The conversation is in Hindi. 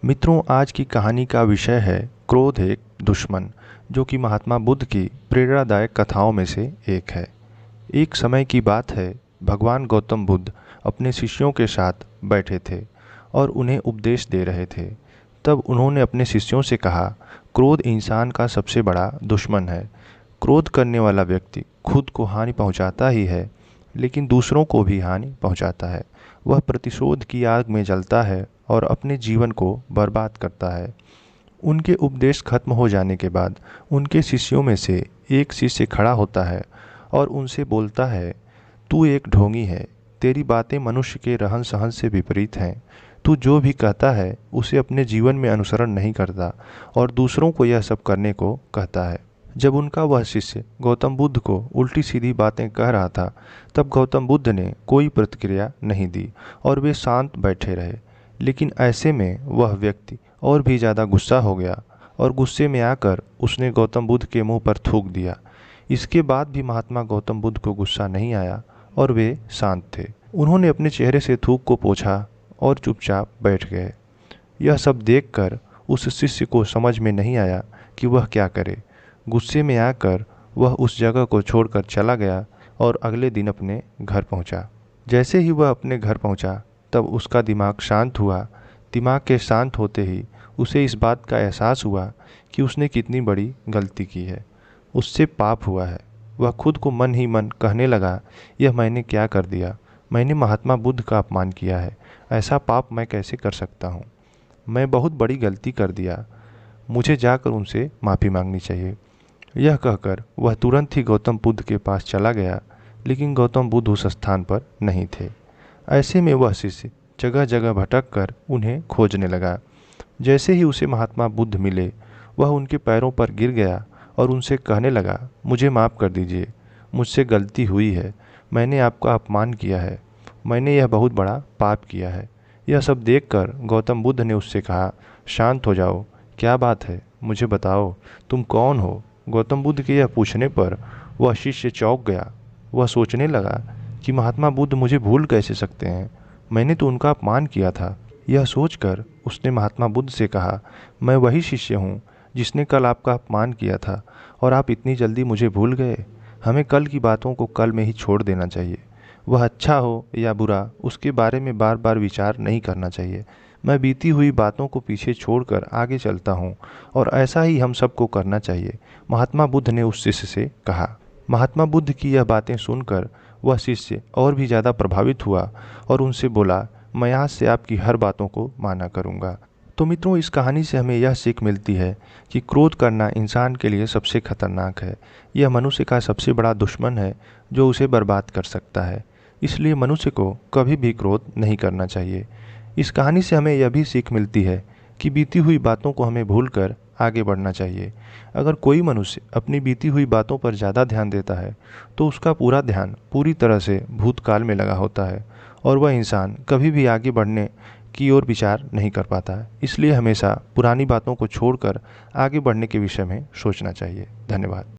मित्रों, आज की कहानी का विषय है क्रोध एक दुश्मन, जो कि महात्मा बुद्ध की प्रेरणादायक कथाओं में से एक है। एक समय की बात है, भगवान गौतम बुद्ध अपने शिष्यों के साथ बैठे थे और उन्हें उपदेश दे रहे थे। तब उन्होंने अपने शिष्यों से कहा, क्रोध इंसान का सबसे बड़ा दुश्मन है। क्रोध करने वाला व्यक्ति खुद को हानि पहुंचाता ही है, लेकिन दूसरों को भी हानि पहुंचाता है। वह प्रतिशोध की आग में जलता है और अपने जीवन को बर्बाद करता है। उनके उपदेश खत्म हो जाने के बाद उनके शिष्यों में से एक शिष्य खड़ा होता है और उनसे बोलता है, तू एक ढोंगी है। तेरी बातें मनुष्य के रहन सहन से विपरीत हैं। तू जो भी कहता है उसे अपने जीवन में अनुसरण नहीं करता और दूसरों को यह सब करने को कहता है। जब उनका वह शिष्य गौतम बुद्ध को उल्टी सीधी बातें कह रहा था, तब गौतम बुद्ध ने कोई प्रतिक्रिया नहीं दी और वे शांत बैठे रहे। लेकिन ऐसे में वह व्यक्ति और भी ज़्यादा गुस्सा हो गया और गुस्से में आकर उसने गौतम बुद्ध के मुंह पर थूक दिया। इसके बाद भी महात्मा गौतम बुद्ध को गुस्सा नहीं आया और वे शांत थे। उन्होंने अपने चेहरे से थूक को पोंछा और चुपचाप बैठ गए। यह सब देखकर उस शिष्य को समझ में नहीं आया कि वह क्या करे। गुस्से में आकर वह उस जगह को छोड़कर चला गया और अगले दिन अपने घर पहुंचा। जैसे ही वह अपने घर पहुंचा, तब उसका दिमाग शांत हुआ। दिमाग के शांत होते ही उसे इस बात का एहसास हुआ कि उसने कितनी बड़ी गलती की है। उससे पाप हुआ है। वह खुद को मन ही मन कहने लगा, यह मैंने क्या कर दिया। मैंने महात्मा बुद्ध का अपमान किया है। ऐसा पाप मैं कैसे कर सकता हूँ। मैं बहुत बड़ी गलती कर दिया। मुझे जाकर उनसे माफ़ी मांगनी चाहिए। यह कहकर वह तुरंत ही गौतम बुद्ध के पास चला गया, लेकिन गौतम बुद्ध उस स्थान पर नहीं थे। ऐसे में वह शिष्य जगह जगह भटक कर उन्हें खोजने लगा। जैसे ही उसे महात्मा बुद्ध मिले, वह उनके पैरों पर गिर गया और उनसे कहने लगा, मुझे माफ़ कर दीजिए। मुझसे गलती हुई है। मैंने आपका अपमान किया है। मैंने यह बहुत बड़ा पाप किया है। यह सब देखकर गौतम बुद्ध ने उससे कहा, शांत हो जाओ। क्या बात है, मुझे बताओ, तुम कौन हो। गौतम बुद्ध के यह पूछने पर वह शिष्य चौंक गया। वह सोचने लगा कि महात्मा बुद्ध मुझे भूल कैसे सकते हैं। मैंने तो उनका अपमान किया था। यह सोचकर उसने महात्मा बुद्ध से कहा, मैं वही शिष्य हूँ जिसने कल आपका अपमान किया था और आप इतनी जल्दी मुझे भूल गए। हमें कल की बातों को कल में ही छोड़ देना चाहिए। वह अच्छा हो या बुरा, उसके बारे में बार बार विचार नहीं करना चाहिए। मैं बीती हुई बातों को पीछे छोड़कर आगे चलता हूँ और ऐसा ही हम सबको करना चाहिए, महात्मा बुद्ध ने उस शिष्य से कहा। महात्मा बुद्ध की यह बातें सुनकर वह शिष्य और भी ज़्यादा प्रभावित हुआ और उनसे बोला, मैं आज से आपकी हर बातों को माना करूँगा। तो मित्रों, इस कहानी से हमें यह सीख मिलती है कि क्रोध करना इंसान के लिए सबसे खतरनाक है। यह मनुष्य का सबसे बड़ा दुश्मन है जो उसे बर्बाद कर सकता है। इसलिए मनुष्य को कभी भी क्रोध नहीं करना चाहिए। इस कहानी से हमें यह भी सीख मिलती है कि बीती हुई बातों को हमें भूलकर आगे बढ़ना चाहिए। अगर कोई मनुष्य अपनी बीती हुई बातों पर ज़्यादा ध्यान देता है, तो उसका पूरा ध्यान पूरी तरह से भूतकाल में लगा होता है और वह इंसान कभी भी आगे बढ़ने की ओर विचार नहीं कर पाता है। इसलिए हमेशा पुरानी बातों को छोड़कर आगे बढ़ने के विषय में सोचना चाहिए। धन्यवाद।